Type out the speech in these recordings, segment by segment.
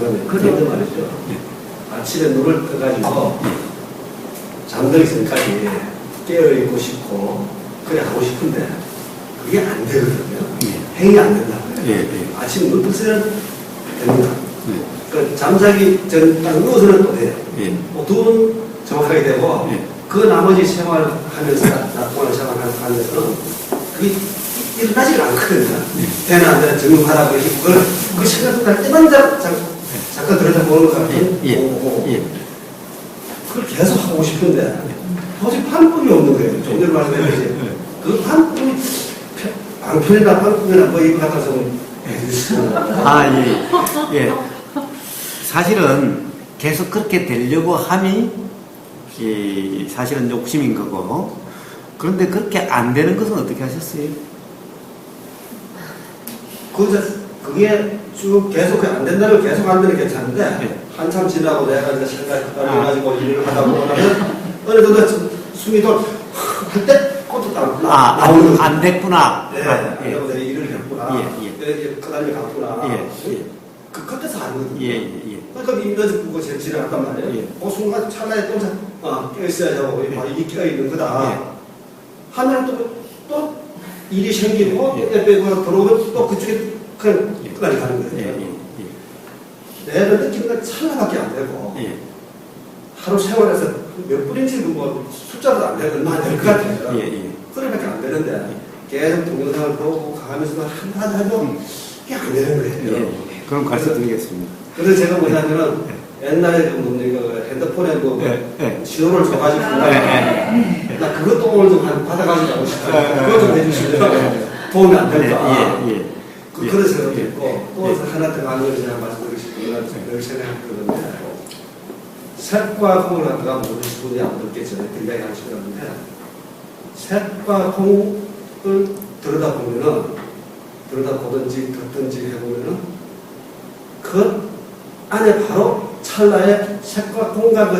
그러면 그런데 말이죠. 아침에 눈을 떠가지고 잠들기 전까지 깨어있고 싶고 그래 하고 싶은데 그게 안 되거든요. 행위 안 된다고요. 아침 눈 뜨면 됩니다. 그 잠자기 전 딱 누워서는 또 돼요. 두 번 정확하게 되고 그 나머지 생활하면서 낮 동안 생활하면서는 그게 일어나지가 않거든요. 되나 안 되나 점검하라고 이렇게 그 생각도 날 때만 잠깐 들여다보는 것 같아요. 그걸 계속 하고 싶은데 도저히 방법이 없는 거예요. 좀 전에 말씀드렸듯이 그 방법이 방편이나 방법이나 뭐 이거 갖다 좀 해주시면 사실은 계속 그렇게 되려고 함이 사실은 욕심인 거고, 그런데 그렇게 안 되는 것은 어떻게 하셨어요? 그게 쭉 계속 안 된다면 계속 안 되는 게 괜찮은데 한참 지나고 내가 이제 생각이 가지고 일을 하다 보면 어느 정도 숨이 돌할때 꽃도 나오는 거죠. 안 됐구나. 내가 일을 했구나. 그다음에 갔구나. 그 끝에서 알거든요. 그러니까 이면서 그거 제가 했단 말이에요. 그 순간 찰나에 또 껴있어야 하고 이게 껴있는 거다. 하면 또 일이 생기고 빼고 들어오면 또 그쪽에 그냥 끝까지 가는 거예요. 내가 느끼는 건 찰나밖에 안 되고 하루 생활에서 몇 분인지 뭐 숫자도 안 되고 얼마 안 될 것 같아요. 그래밖에 안 되는데 계속 동영상을 보고 가면서 한번 해도 이게 안 되는 거예요. 그럼 가르쳐 드리겠습니다. 그래서 제가 뭐냐면은 옛날에 핸드폰에 신호를 줘가지고 나 그것도 오늘 좀 받아가지고 하고 싶어요. 그것 좀 해주시면 도움이 안 될까. 그런 생각도 있고 또 하나 더 많은 걸 제가 말씀드리고 싶은 늘 생각했거든요. 색과 콩을 갖다가 모르실 분이 아무렇게 전에 굉장히 하시는데 색과 콩을 들여다보든지 듣든지 해보면은 그 안에 바로 찰나에 색과 콩과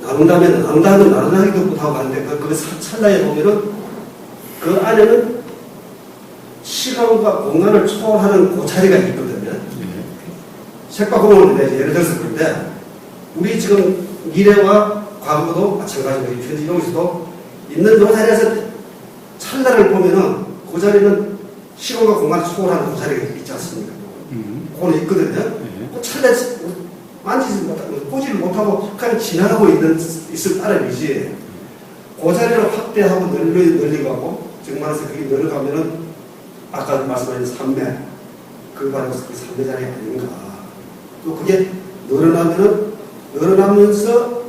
나눈다기도 못하고 하는데 그 찰나에 보면은 그 안에는 시간과 공간을 초월하는 그 자리가 있거든요. 색과 콩을 예를 들어서 그런데 우리 지금 미래와 과거도 마찬가지로 현재 여기서도 있는 그 자리에서 찰나를 보면은 그 자리는 시간과 공간을 초월하는 그 자리가 있지 않습니까? 그건 있거든요. 그 찰나 만지지 못하고 보지를 못하고 그냥 지나가고 있을 따름이지. 그 자리를 확대하고 늘리고 하고 정말에서 그게 늘어가면은 아까 말씀하신 삼매 그 바로 그 삼매 자리 아닌가. 또 그게 늘어나면서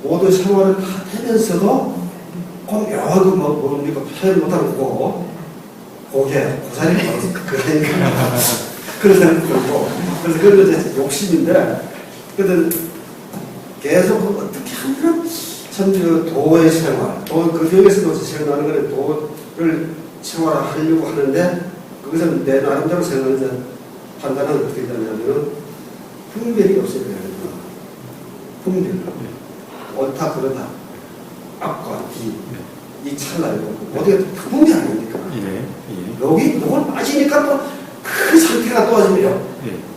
모든 생활을 다 되면서도 꼭 묘하게 뭡니까 표현 못하는 거고 그게 그 자리가 그러니까 그런 생각이 들고 그래서 그런 게 욕심인데 그래도 계속 어떻게 하면 참 도의 생활 그 중에서도 생각하는 거는 도를 생활하려고 하는데 그것은 내 나름대로 생각하는 판단은 어떻게 되냐면 분별이 없어야 되는 거야. 분별. 옳다 그러다 앞과 뒤 찰나요. 어디가 다 분별 아닙니까? 여기 누굴 빠지니까 또 그 상태가 도와집니다.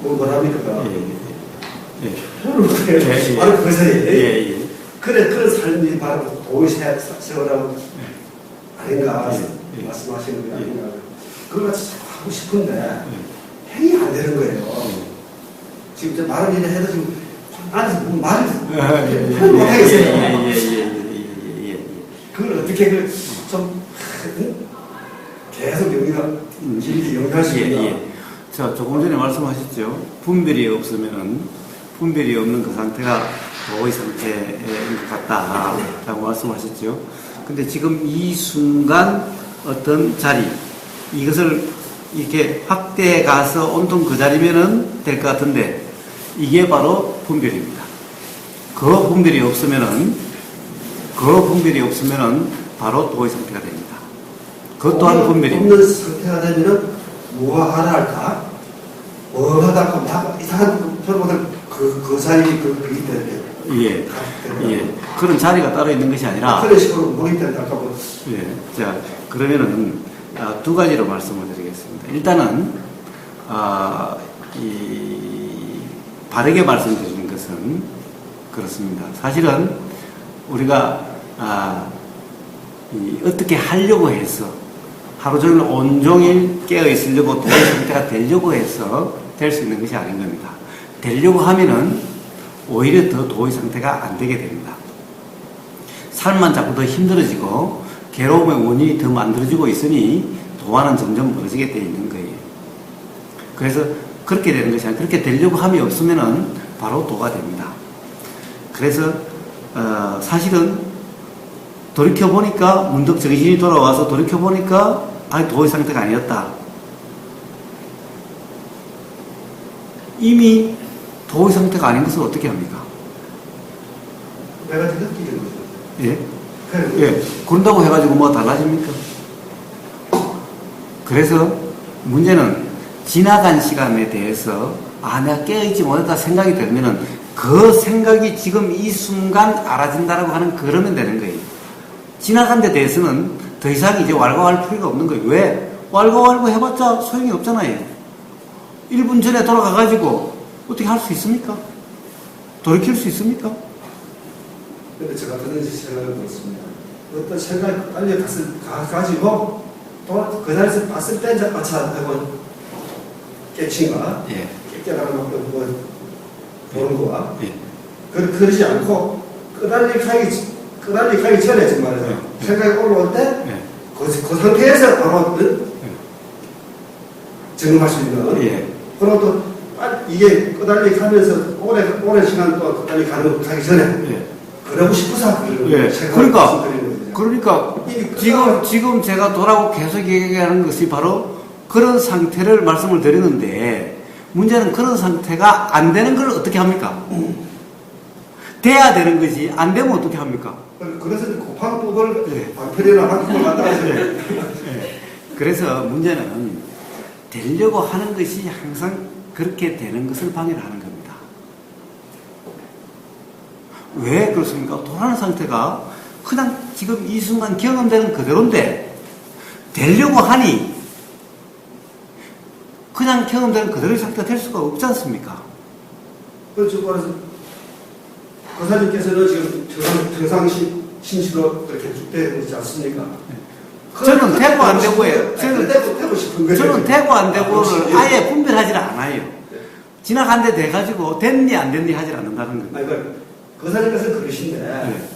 뭐랍니까? 바로 그 사이에 그래 그런 삶이 바로 도의 세월하고 아닌가 말씀하시는 게 아닌가 그걸 같이 하고 싶은데 행위 안 되는 거예요. 지금 말을 이래 해도 지금 안에서 말을 표현 못하겠어요. 그걸 어떻게 좀 계속 여기가 길게 연결시키나. 자, 조금 전에 말씀하셨죠. 분별이 없는 그 상태가 도의 상태인 것 같다라고 말씀하셨죠. 근데 지금 이 순간 어떤 자리, 이것을 이렇게 확대해 가서 온통 그 자리면은 될 것 같은데, 이게 바로 분별입니다. 그 분별이 없으면은 바로 도의 상태가 됩니다. 그것 또한 분별입니다. 없는 상태가 되면은 무화하라 할까? 뭐하다 하면 이상한 표현보다 그 자리 그게 되는데. 그런 자리가 따로 있는 것이 아니라. 그런 식으로 모임된다 할까 뭐. 자, 그러면은 두 가지로 말씀을 드리겠습니다. 일단은 이 바르게 말씀드리는 것은 그렇습니다. 사실은 우리가 어떻게 하려고 해서 하루 종일 온종일 깨어 있으려고 도의 상태가 되려고 해서 될 수 있는 것이 아닌 겁니다. 되려고 하면은 오히려 더 도의 상태가 안 되게 됩니다. 삶만 자꾸 더 힘들어지고 괴로움의 원인이 더 만들어지고 있으니 도와는 점점 멀어지게 되어 있는 거예요. 그래서 그렇게 되는 것이 아니라 그렇게 되려고 함이 없으면은 바로 도가 됩니다. 그래서 사실은 돌이켜보니까 문득 정신이 돌아와서 돌이켜보니까 도의 상태가 아니었다. 이미 도의 상태가 아닌 것을 어떻게 합니까? 내가 느끼는 거죠. 예? 예. 그런다고 해가지고 뭐 달라집니까? 그래서 문제는 지나간 시간에 대해서 내가 깨어있지 못했다 생각이 들면은 그 생각이 지금 이 순간 알아진다라고 하는 그러면 되는 거예요. 지나간 데 대해서는 더 이상 이제 왈가왈 필요가 없는 거예요. 왜? 왈가왈부 해봤자 소용이 없잖아요. 1분 전에 돌아가가지고 어떻게 할 수 있습니까? 돌이킬 수 있습니까? 근데 제가 그런 생각을 했습니다. 어떤 생각이 빨리 가지고 또 그 자리에서 봤을 때 이제 하고 깨친가 깨깨라는 뭐 보는 거야. 그러지 않고 끄달리 가기 전에 지금 말해서 생각이 올라올 때 그 상태에서 바로 적응할 수 있는 그리고 또 이게 끄달리 가면서 오랜 시간 또 끄달리 가기 전에 그러고 싶어서 그러니까 지금 제가 돌아오고 계속 얘기하는 것이 바로 그런 상태를 말씀을 드리는데 문제는 그런 상태가 안 되는 걸 어떻게 합니까? 돼야 되는 것이 안 되면 어떻게 합니까? 그래서 곱항법을 방편이나 방법을 만들어야 그래서 문제는 되려고 하는 것이 항상 그렇게 되는 것을 방해를 하는 겁니다. 왜 그렇습니까? 돌아가는 상태가 그냥 지금 이 순간 경험되는 그대로인데 되려고 하니 그냥 경험되는 그대로의 상태가 될 수가 없지 않습니까? 그렇죠. 그래서 거사님께서는 지금 평상신시로 그렇게 되고 있지 않습니까? 저는 되고 안 되고에 되고 싶은 거죠. 저는 되고 안 되고를 아예 분별하지 않아요. 지나간 데 돼가지고 됐니 안 됐니 하지 않는다는 겁니다. 그러니까 거사님께서는 그러신데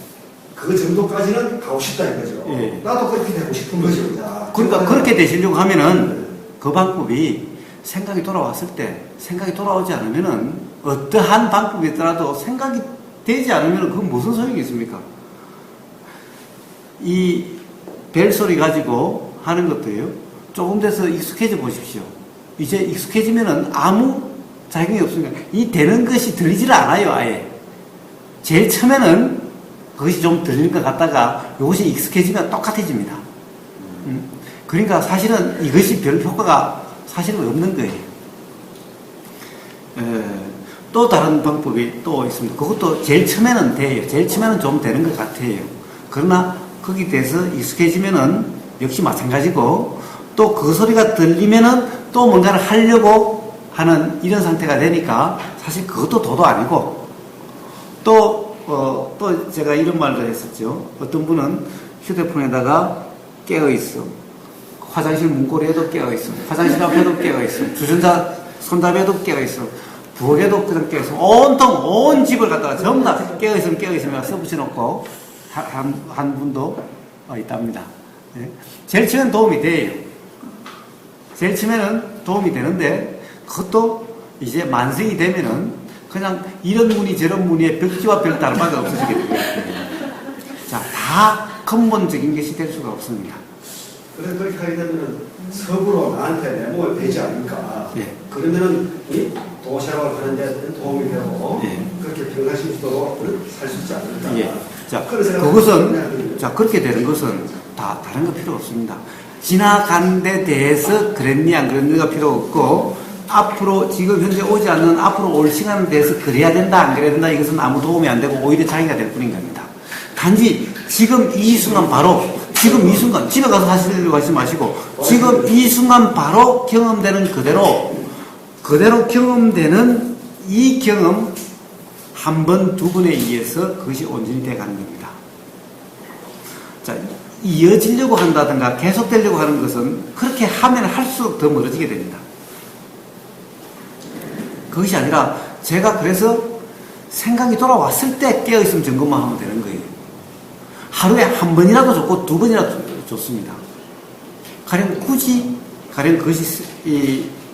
그 정도까지는 가고 싶다 이거죠. 나도 그렇게 되고 싶은 거죠. 그러니까 그렇게 되시려고 하면은 그 방법이 생각이 돌아왔을 때 생각이 돌아오지 않으면은 어떠한 방법이 있더라도 생각이 되지 않으면은 그건 무슨 소용이 있습니까? 이 벨소리 가지고 하는 것도요. 조금 돼서 익숙해져 보십시오. 이제 익숙해지면은 아무 작용이 없으니까 이 되는 것이 들리질 않아요. 아예. 제일 처음에는 그것이 좀 들릴 것 같다가 이것이 익숙해지면 똑같아집니다. 그러니까 사실은 이것이 별 효과가 사실은 없는 거예요. 또 다른 방법이 또 있습니다. 그것도 제일 처음에는 돼요. 제일 처음에는 좀 되는 것 같아요. 그러나 거기에 대해서 익숙해지면은 역시 마찬가지고 또 그 소리가 들리면은 또 뭔가를 하려고 하는 이런 상태가 되니까 사실 그것도 도도 아니고 또 제가 이런 말도 했었죠. 어떤 분은 휴대폰에다가 깨어있어. 화장실 문고리에도 깨어있어. 화장실 앞에도 깨어있어. 주전자 손잡이에도 깨어있어. 부엌에도 그냥 깨어있어. 온통 온 집을 갖다가 전부 다 깨어있으면 써붙여놓고 한 분도 있답니다. 제일 처음엔 도움이 돼요. 제일 처음에는 도움이 되는데 그것도 이제 만성이 되면은 그냥 이런 무늬 저런 무늬의 벽지와 별 다른 바가 없어지게 됩니다. 자, 다 근본적인 것이 될 수가 없습니다. 그래서 그렇게 하게 되면은 서구로 나한테 내 몸을 베지 않을까. 그러면은 이 도생활을 하는데 도움이 되고 그렇게 평상시도로 살 수 있지 않을까. 자, 그것은 그렇게 되는 것은 다 다른 거 필요 없습니다. 지나간 데 대해서 그랬니 안 그랬니가 필요 없고 앞으로 지금 현재 오지 않는 앞으로 올 시간에 대해서 그래야 된다 안 그래야 된다 이것은 아무 도움이 안 되고 오히려 자기가 될 뿐인 겁니다. 단지 지금 이 순간 바로 지금 이 순간 집에 가서 하시려고 하지 마시고 지금 이 순간 바로 경험되는 그대로 경험되는 이 경험 한 번, 두 번에 의해서 그것이 온전히 돼가는 겁니다. 자, 이어지려고 한다든가 계속되려고 하는 것은 그렇게 하면 할수록 더 멀어지게 됩니다. 그것이 아니라 제가 그래서 생각이 돌아왔을 때 깨어있으면 점검만 하면 되는 거예요. 하루에 한 번이라도 좋고 두 번이라도 좋습니다. 가령 그것이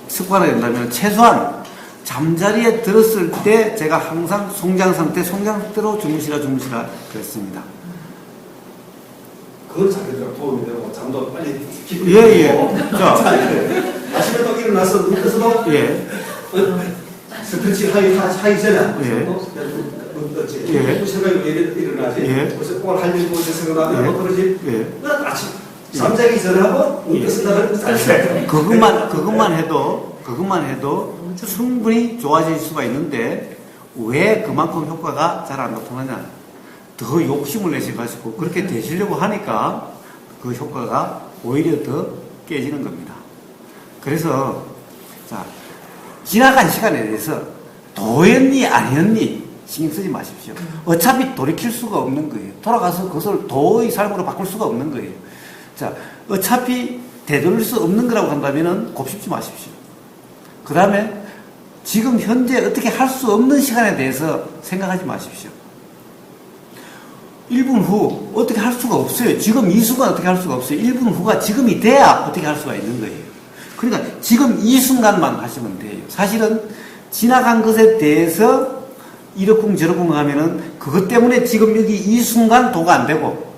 습관이 된다면 최소한 잠자리에 들었을 때 제가 항상 송장 상태로 주무시라 그랬습니다. 그건 자기들 도움이 되고 잠도 빨리 깊이 자, 아침에 또 일어나서 누워서도 스트레칭 하기 전에 무슨 생각이 일어나지 무슨 뭘 할일 무슨 생각나면 그러지 아침 잠자기 전에 하고 눈 뜬다는 그것만 해도 충분히 좋아질 수가 있는데 왜 그만큼 효과가 잘 안 나타나냐? 더 욕심을 내셔가지고 그렇게 되시려고 하니까 그 효과가 오히려 더 깨지는 겁니다. 그래서 자, 지나간 시간에 대해서 도였니 아니었니 신경 쓰지 마십시오. 어차피 돌이킬 수가 없는 거예요. 돌아가서 그것을 도의 삶으로 바꿀 수가 없는 거예요. 자, 어차피 되돌릴 수 없는 거라고 한다면 곱씹지 마십시오. 그 다음에 지금 현재 어떻게 할 수 없는 시간에 대해서 생각하지 마십시오. 1분 후 어떻게 할 수가 없어요. 지금 이 순간 어떻게 할 수가 없어요. 1분 후가 지금이 돼야 어떻게 할 수가 있는 거예요. 그러니까 지금 이 순간만 하시면 돼요. 사실은 지나간 것에 대해서 이러쿵저러쿵 하면은 그것 때문에 지금 여기 이 순간 도가 안 되고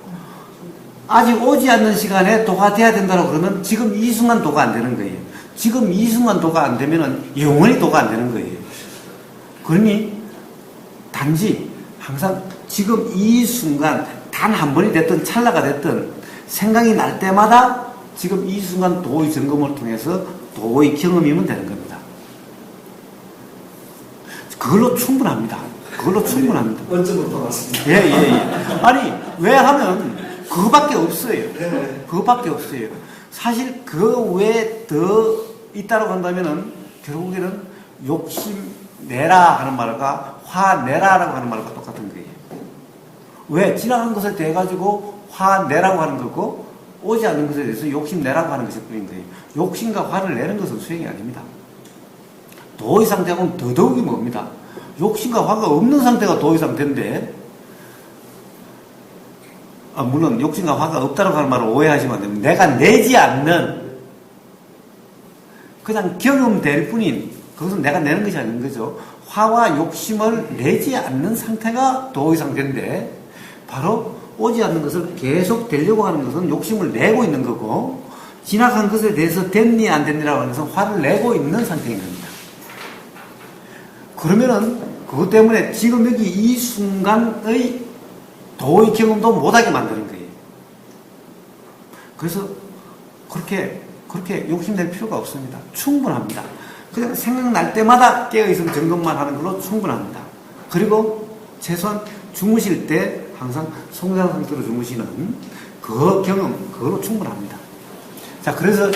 아직 오지 않는 시간에 도가 돼야 된다고 그러면 지금 이 순간 도가 안 되는 거예요. 지금 이 순간 도가 안 되면은 영원히 도가 안 되는 거예요. 그러니 단지 항상 지금 이 순간 단 한 번이 됐든 찰나가 됐든 생각이 날 때마다 지금 이 순간 도의 점검을 통해서 도의 경험이면 되는 겁니다. 그걸로 충분합니다. 원점부터 왔습니다. 예. 아니, 왜 하면 그거밖에 없어요. 그거밖에 없어요. 사실 그 외에 더 있다고 한다면은 결국에는 욕심내라 하는 말과 화내라라고 하는 말과 똑같은 거예요. 왜? 지나간 것에 대해 가지고 화내라고 하는 거고 오지 않는 것에 대해서 욕심내라고 하는 것일 뿐인 거예요. 욕심과 화를 내는 것은 수행이 아닙니다. 도의 상태하고는 더더욱이 뭡니다. 욕심과 화가 없는 상태가 도의 상태인데 물론 욕심과 화가 없다고 하는 말을 오해하시면 안 됩니다. 내가 내지 않는 그냥 경험될 뿐인 그것은 내가 내는 것이 아닌 거죠. 화와 욕심을 내지 않는 상태가 도의 상태인데 바로 오지 않는 것을 계속 되려고 하는 것은 욕심을 내고 있는 거고 지나간 것에 대해서 됐니 안 됐니라고 하는 것은 화를 내고 있는 상태인 겁니다. 그러면은 그것 때문에 지금 여기 이 순간의 도의 경험도 못하게 만드는 거예요. 그래서 그렇게 욕심낼 필요가 없습니다. 충분합니다. 그냥 생각날 때마다 깨어있으면 점검만 하는 걸로 충분합니다. 그리고 최소한 주무실 때 항상 송장 상태로 주무시는 그 경험, 그걸로 충분합니다. 자, 그래서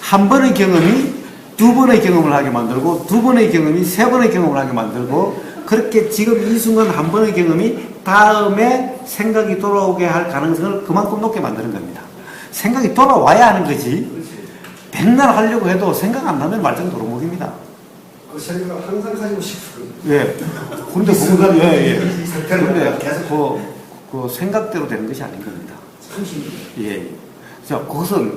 한 번의 경험이 두 번의 경험을 하게 만들고 두 번의 경험이 세 번의 경험을 하게 만들고 그렇게 지금 이 순간 한 번의 경험이 다음에 생각이 돌아오게 할 가능성을 그만큼 높게 만드는 겁니다. 생각이 돌아와야 하는 거지 백날 하려고 해도 생각 안 나면 말짱 도루묵입니다. 그 생각을 항상 가지고 싶거든요. 예. 근데 순간 이 상태는 계속 그 생각대로 되는 것이 아닌 겁니다. 참 힘들어요. 예. 자, 그것은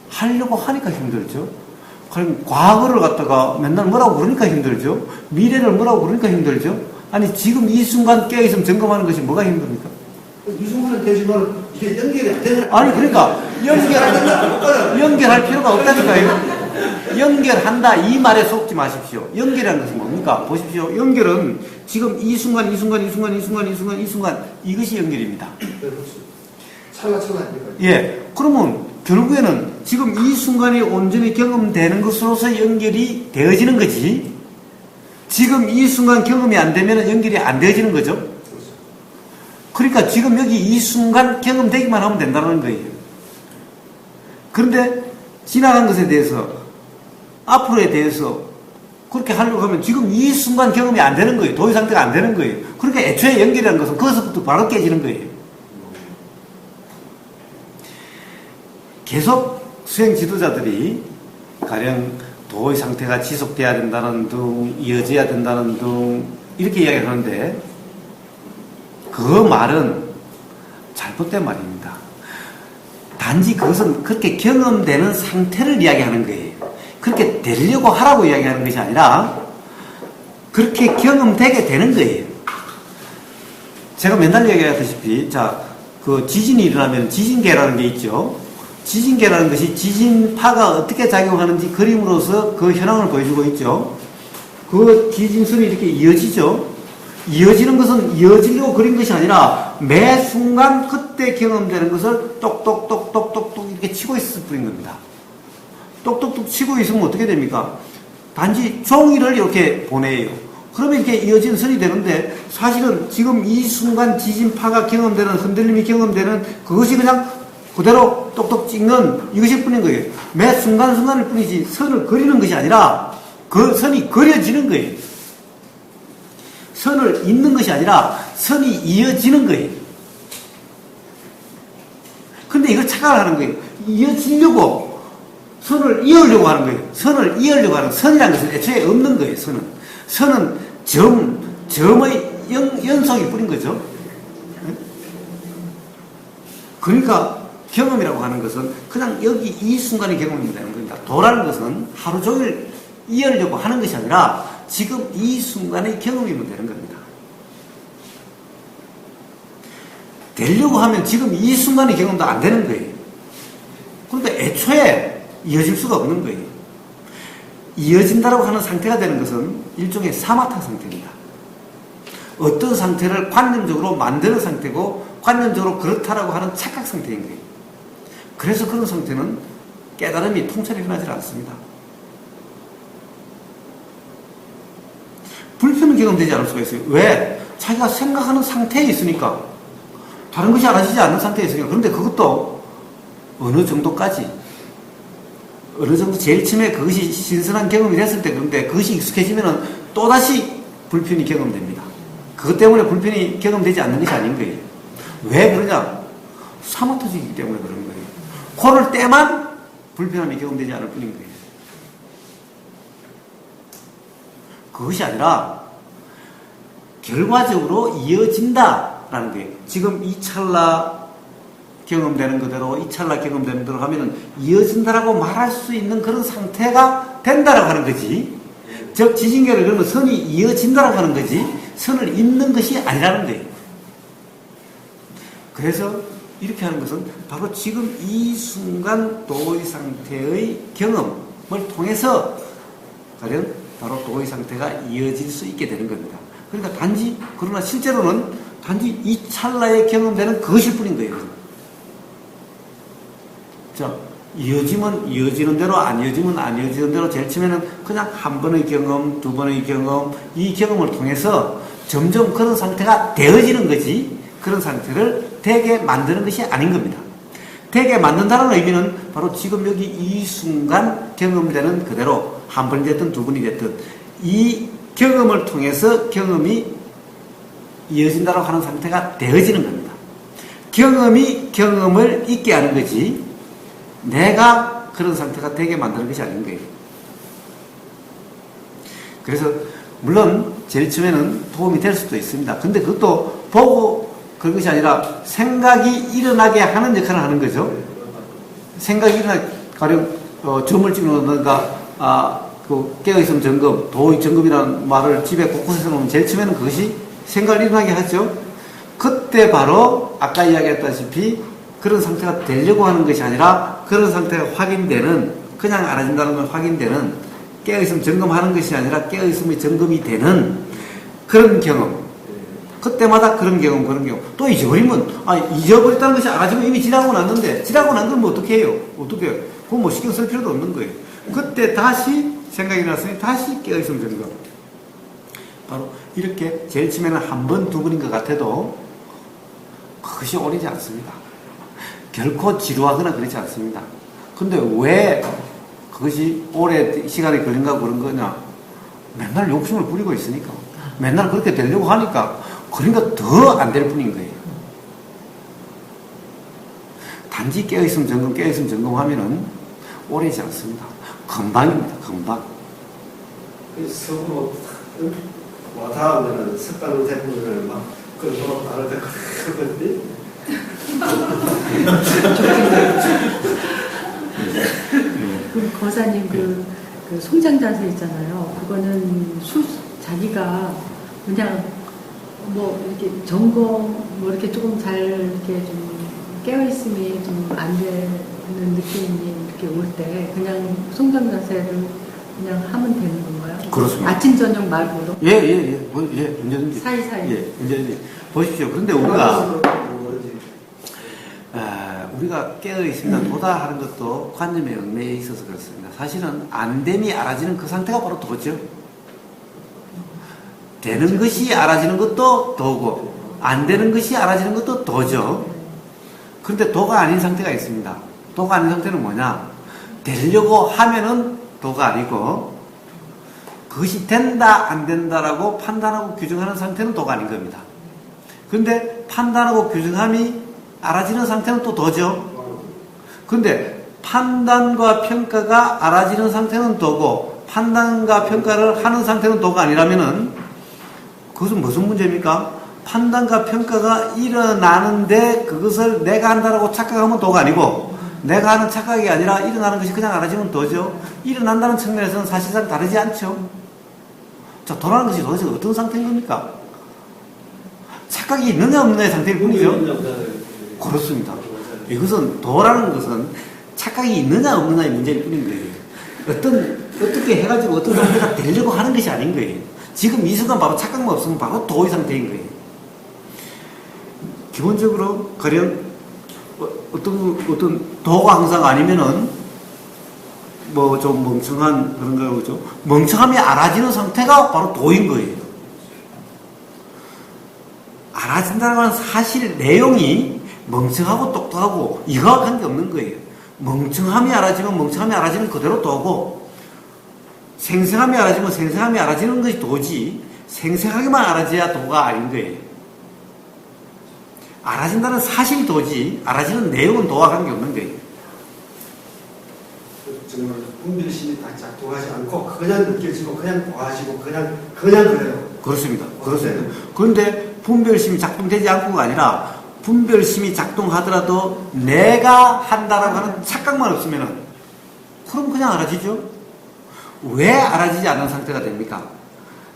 하려고 하니까 힘들죠. 그럼 과거를 갖다가 맨날 뭐라고 그러니까 힘들죠. 미래를 뭐라고 그러니까 힘들죠. 아니 지금 이 순간 깨어있으면 점검하는 것이 뭐가 힘듭니까? 이 순간은 되지만 이게 연결이 안 되는. 아니 그러니까 연결할 필요가 없다니까요. 연결한다 이 말에 속지 마십시오. 연결이라는 것은 뭡니까? 보십시오. 연결은 지금 이 순간 이것이 연결입니다. 찰나찰나입니까? 예. 그러면 결국에는 지금 이 순간이 온전히 경험되는 것으로서 연결이 되어지는 거지. 지금 이 순간 경험이 안 되면 연결이 안 되어지는 거죠. 그러니까 지금 여기 이 순간 경험되기만 하면 된다는 거예요. 그런데 지나간 것에 대해서 앞으로에 대해서 그렇게 하려고 하면 지금 이 순간 경험이 안 되는 거예요. 도의 상태가 안 되는 거예요. 그러니까 애초에 연결이라는 것은 거기서부터 바로 깨지는 거예요. 계속 수행 지도자들이 가령 도의 상태가 지속돼야 된다는 등, 이어져야 된다는 등 이렇게 이야기하는데 그 말은 잘못된 말입니다. 단지 그것은 그렇게 경험되는 상태를 이야기하는 거예요. 그렇게 되려고 하라고 이야기하는 것이 아니라 그렇게 경험되게 되는 거예요. 제가 맨날 이야기하다시피 자, 그 지진이 일어나면 지진계라는 게 있죠. 지진계라는 것이 지진파가 어떻게 작용하는지 그림으로서 그 현황을 보여주고 있죠. 그 지진선이 이렇게 이어지죠. 이어지는 것은 이어지려고 그린 것이 아니라 매 순간 그때 경험되는 것을 똑똑똑똑똑똑 이렇게 치고 있을 뿐인 겁니다. 똑똑똑 치고 있으면 어떻게 됩니까? 단지 종이를 이렇게 보내요. 그러면 이렇게 이어지는 선이 되는데 사실은 지금 이 순간 지진파가 경험되는 흔들림이 경험되는 그것이 그냥 그대로 똑똑 찍는 이것일 뿐인 거예요. 매 순간순간일 뿐이지 선을 그리는 것이 아니라 그 선이 그려지는 거예요. 선을 잇는 것이 아니라 선이 이어지는 거예요. 근데 이걸 착각을 하는 거예요. 이어지려고 선을 이으려고 하는 거예요. 선을 이으려고 하는 선이라는 것은 애초에 없는 거예요. 선은 점의 연속일 뿐인 거죠. 그러니까 경험이라고 하는 것은 그냥 여기 이 순간의 경험이 되는 겁니다. 도라는 것은 하루 종일 이으려고 하는 것이 아니라 지금 이 순간의 경험이면 되는 겁니다. 되려고 하면 지금 이 순간의 경험도 안 되는 거예요. 그러니까 애초에 이어질 수가 없는 거예요. 이어진다라고 하는 상태가 되는 것은 일종의 사마타 상태입니다. 어떤 상태를 관념적으로 만드는 상태고 관념적으로 그렇다라고 하는 착각 상태인 거예요. 그래서 그런 상태는 깨달음이 통찰이 일어나지 않습니다. 불편은 경험되지 않을 수가 있어요. 왜? 자기가 생각하는 상태에 있으니까. 다른 것이 알아지지 않는 상태에 있으니까. 그런데 그것도 어느 정도까지, 어느 정도 제일 처음에 그것이 신선한 경험이 됐을 때, 그런데 그것이 익숙해지면 또다시 불편이 경험됩니다. 그것 때문에 불편이 경험되지 않는 것이 아닌 거예요. 왜 그러냐? 사마토지이기 때문에 그런 거예요. 그럴 때만 불편함이 경험되지 않을 뿐인 거예요. 그것이 아니라 결과적으로 이어진다라는 거예요. 지금 이 찰나 경험되는 그대로 이 찰나 경험되는 대로 하면은 이어진다라고 말할 수 있는 그런 상태가 된다라고 하는 거지. 즉 지진계를 그러면 선이 이어진다라고 하는 거지 선을 잇는 것이 아니라는 거예요. 그래서 이렇게 하는 것은 바로 지금 이 순간 도의 상태의 경험을 통해서 가령 바로 도의 상태가 이어질 수 있게 되는 겁니다. 그러니까 단지 그러나 실제로는 단지 이 찰나에 경험되는 그것일 뿐인 거예요. 자, 이어지면 이어지는 대로 안 이어지면 안 이어지는 대로 제일 처음에는 그냥 한 번의 경험, 두 번의 경험 이 경험을 통해서 점점 그런 상태가 되어지는 거지 그런 상태를 되게 만드는 것이 아닌 겁니다. 되게 만든다는 의미는 바로 지금 여기 이 순간 경험되는 그대로 한 번이 됐든 두 번이 됐든 이 경험을 통해서 경험이 이어진다고 하는 상태가 되어지는 겁니다. 경험이 경험을 있게 하는 거지 내가 그런 상태가 되게 만드는 것이 아닌 거예요. 그래서 물론 제일 처음에는 도움이 될 수도 있습니다. 근데 그것도 보고 그런 것이 아니라 생각이 일어나게 하는 역할을 하는 거죠. 생각이 일어나게 가령 점을 찍는다든가 그 깨어있음 점검, 도의 점검이라는 말을 집에 곳곳에서 놓으면 제일 처음에는 그것이 생각을 일어나게 하죠. 그때 바로 아까 이야기했다시피 그런 상태가 되려고 하는 것이 아니라 그런 상태가 확인되는 그냥 알아진다는 걸 확인되는 깨어있음 점검하는 것이 아니라 깨어있음의 점검이 되는 그런 경험. 그때마다 그런 경험. 또 잊어버리면, 잊어버렸다는 것이 알아지면 이미 지나고 났는데, 지나고 난 걸 뭐 어떻게 해요? 어떻게 해요? 그건 뭐 신경 쓸 필요도 없는 거예요. 그때 다시 생각이 났으니 다시 깨어있음 점검. 바로 이렇게 제일 처음에는 한 번, 두 번인 것 같아도 그것이 오래지 않습니다. 결코 지루하거나 그렇지 않습니다. 근데 왜 그것이 오래 시간이 걸린가 그런 거냐? 맨날 욕심을 부리고 있으니까. 맨날 그렇게 되려고 하니까. 그러니까 더 안 될 뿐인 거예요. 단지 깨어있으면 점검, 깨어있으면 점검하면은 오래지 않습니다. 금방입니다, 금방. 서로 와다 하면은 습관으로 대부분을 막 그런 거 알을 때 그러거든요. 그 거사님 그 송장 자세 있잖아요. 그거는 자기가 그냥 뭐 이렇게 점검 뭐 이렇게 조금 잘 이렇게 좀 깨어 있음이 좀 안 되는 느낌이 이렇게 올 때 그냥 송장 자세를 그냥 하면 되는 건가요? 그렇습니다. 아침 저녁 말고도? 예, 언제든지. 사이사이. 예, 언제든지. 보십시오. 그런데 우리가 우리가 깨어있습니다, 도다 하는 것도 관념의 얽매여 있어서 그렇습니다. 사실은 안됨이 알아지는 그 상태가 바로 도죠. 되는 것이 알아지는 것도 도고, 안 되는 것이 알아지는 것도 도죠. 그런데 도가 아닌 상태가 있습니다. 도가 아닌 상태는 뭐냐? 되려고 하면은 도가 아니고, 그것이 된다, 안 된다라고 판단하고 규정하는 상태는 도가 아닌 겁니다. 그런데 판단하고 규정함이 알아지는 상태는 또 도죠. 근데 판단과 평가가 알아지는 상태는 도고 판단과 평가를 하는 상태는 도가 아니라면은 그것은 무슨 문제입니까? 판단과 평가가 일어나는데 그것을 내가 한다라고 착각하면 도가 아니고 내가 하는 착각이 아니라 일어나는 것이 그냥 알아지면 도죠. 일어난다는 측면에서는 사실상 다르지 않죠. 자, 도라는 것이 도대체 어떤 상태인 겁니까? 착각이 있느냐 없느냐의 상태일 뿐이죠. 그렇습니다. 이것은 도라는 것은 착각이 있느냐 없느냐의 문제일 뿐인 거예요. 어떻게 해가지고 어떤 상태가 되려고 하는 것이 아닌 거예요. 지금 이 순간 바로 착각만 없으면 바로 도의 상태인 거예요. 기본적으로 가령 어떤 도가 항상 아니면은 뭐 좀 멍청한 그런 거죠. 멍청함이 알아지는 상태가 바로 도인 거예요. 알아진다는 건 사실 내용이 멍청하고 똑똑하고 이거와 관계없는 거예요. 멍청함이 알아지면 멍청함이 알아지는 그대로 도고 생생함이 알아지면 생생함이 알아지는 것이 도지 생생하게만 알아져야 도가 아닌 거예요. 알아진다는 사실이 도지 알아지는 내용은 도와 관계없는 거예요. 정말 분별심이 딱 작동하지 않고 그냥 느껴지고 그냥 보아지고 그냥 그래요. 그렇습니다. 그렇습니다. 그런데 분별심이 작동되지 않고가 아니라 분별심이 작동하더라도 내가 한다라고 하는 착각만 없으면은 그럼 그냥 알아지죠. 왜 알아지지 않는 상태가 됩니까?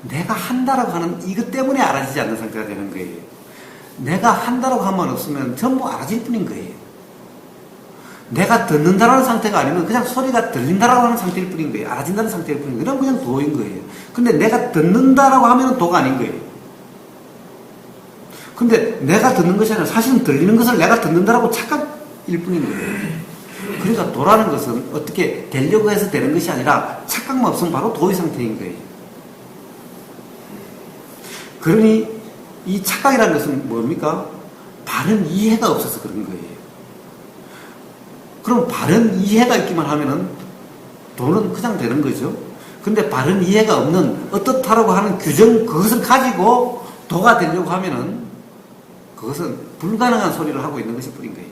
내가 한다라고 하는 이것 때문에 알아지지 않는 상태가 되는 거예요. 내가 한다라고 한만 없으면 전부 알아질 뿐인 거예요. 내가 듣는다라는 상태가 아니면 그냥 소리가 들린다라고 하는 상태일 뿐인 거예요. 알아진다는 상태일 뿐인 거예요. 그럼 그냥 도인 거예요. 근데 내가 듣는다라고 하면 도가 아닌 거예요. 근데 내가 듣는 것이 아니라 사실은 들리는 것을 내가 듣는다라고 착각일 뿐인 거예요. 그러니까 도라는 것은 어떻게 되려고 해서 되는 것이 아니라 착각만 없으면 바로 도의 상태인 거예요. 그러니 이 착각이라는 것은 뭡니까? 바른 이해가 없어서 그런 거예요. 그럼 바른 이해가 있기만 하면은 도는 그냥 되는 거죠. 근데 바른 이해가 없는 어떻다라고 하는 규정 그것을 가지고 도가 되려고 하면은 그것은 불가능한 소리를 하고 있는 것이 뿐인 거예요.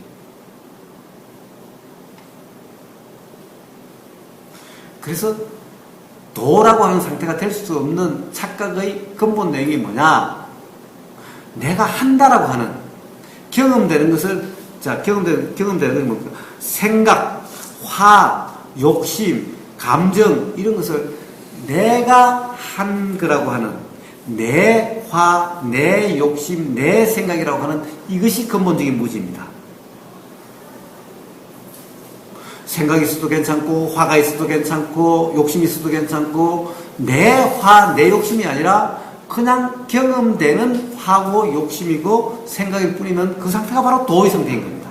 그래서 도라고 하는 상태가 될 수 없는 착각의 근본 내용이 뭐냐? 내가 한다라고 하는 경험되는 것을 경험되는 것이 뭡니까? 생각, 화, 욕심, 감정 이런 것을 내가 한 거라고 하는 내 화, 내 욕심, 내 생각이라고 하는 이것이 근본적인 무지입니다. 생각이 있어도 괜찮고 화가 있어도 괜찮고 욕심이 있어도 괜찮고 내 화, 내 욕심이 아니라 그냥 경험되는 화고 욕심이고 생각일 뿐이면 그 상태가 바로 도의 상태인 겁니다.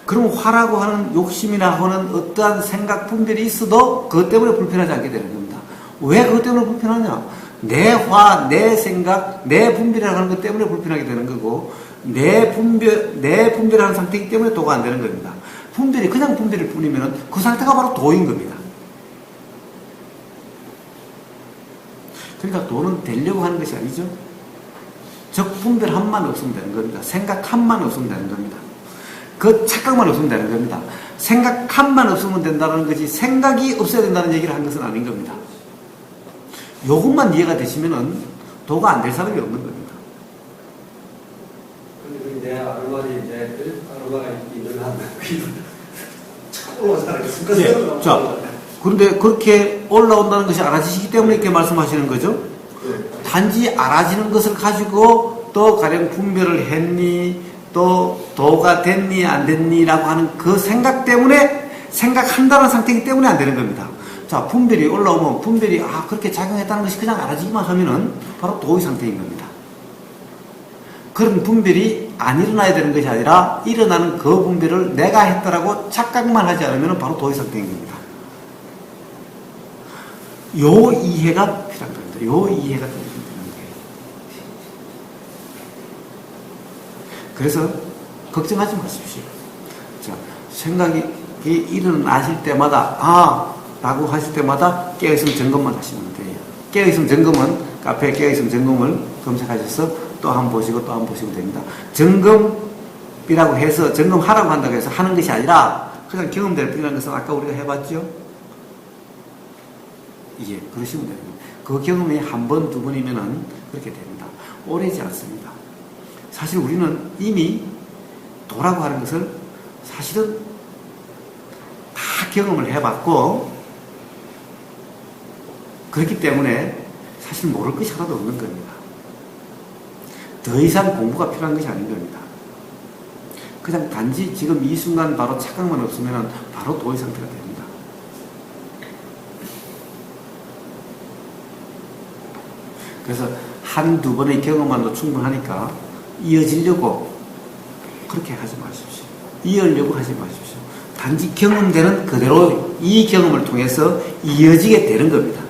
그럼 화라고 하는 욕심이나 하는 어떠한 생각 분별이 있어도 그것 때문에 불편하지 않게 되는 겁니다. 왜 그것 때문에 불편하냐? 내 화, 내 생각, 내 분별이라고 하는 것 때문에 불편하게 되는 거고 내 분별하는 상태이기 때문에 도가 안 되는 겁니다. 분별이 그냥 분별일 뿐이면 그 상태가 바로 도인 겁니다. 그러니까 돈은 되려고 하는 것이 아니죠. 적분별함만 없으면 되는 겁니다. 생각함만 없으면 되는 겁니다. 그 착각만 없으면 되는 겁니다. 생각함만 없으면 된다는 것이 생각이 없어야 된다는 얘기를 한 것은 아닌 겁니다. 요것만 이해가 되시면은 도가 안 될 사람이 없는 겁니다. 근데 내 아르바니, 내 아르바가 있는 한, 참 올라가잖아요. 네. 자, 그런데 그렇게 올라온다는 것이 알아지시기 때문에 이렇게 말씀하시는 거죠. 네. 단지 알아지는 것을 가지고 또 가령 분별을 했니, 또 도가 됐니, 안 됐니라고 하는 그 생각 때문에 생각한다는 상태이기 때문에 안 되는 겁니다. 자, 분별이 올라오면 분별이 그렇게 작용했다는 것이 그냥 알아지기만 하면은 바로 도의 상태인 겁니다. 그런 분별이 안 일어나야 되는 것이 아니라 일어나는 그 분별을 내가 했다라고 착각만 하지 않으면 바로 도의 상태인 겁니다. 요 이해가 필요한 겁니다. 요 이해가 좀 필요한 거예요. 그래서 걱정하지 마십시오. 자, 생각이 일어나실 때마다 라고 하실 때마다 깨어있음 점검만 하시면 돼요. 깨어있음 점검은 카페 깨어있음 점검을 검색하셔서 또 한 번 보시고 또 한 번 보시면 됩니다. 점검이라고 해서 점검하라고 한다고 해서 하는 것이 아니라 그냥 경험될 뿐이라는 것은 아까 우리가 해봤죠? 예, 그러시면 됩니다. 그 경험이 한 번, 두 번이면은 그렇게 됩니다. 오래지 않습니다. 사실 우리는 이미 도라고 하는 것을 사실은 다 경험을 해봤고 그렇기 때문에 사실 모를 것이 하나도 없는 겁니다. 더 이상 공부가 필요한 것이 아닌 겁니다. 그냥 단지 지금 이 순간 바로 착각만 없으면 바로 도의 상태가 됩니다. 그래서 한두 번의 경험만도 충분하니까 이어지려고 그렇게 하지 마십시오. 이어려고 하지 마십시오. 단지 경험되는 그대로 이 경험을 통해서 이어지게 되는 겁니다.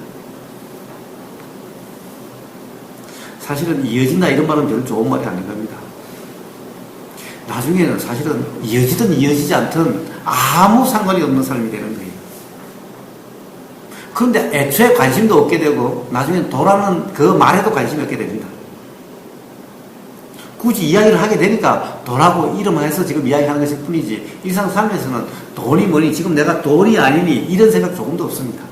사실은 이어진다 이런 말은 별로 좋은 말이 아닌 겁니다. 나중에는 사실은 이어지든 이어지지 않든 아무 상관이 없는 사람이 되는 거예요. 그런데 애초에 관심도 없게 되고 나중에 도라는 그 말에도 관심이 없게 됩니다. 굳이 이야기를 하게 되니까 도라고 이름해서 지금 이야기하는 것일 뿐이지 일상 삶에서는 돈이 뭐니 지금 내가 돈이 아니니 이런 생각 조금도 없습니다.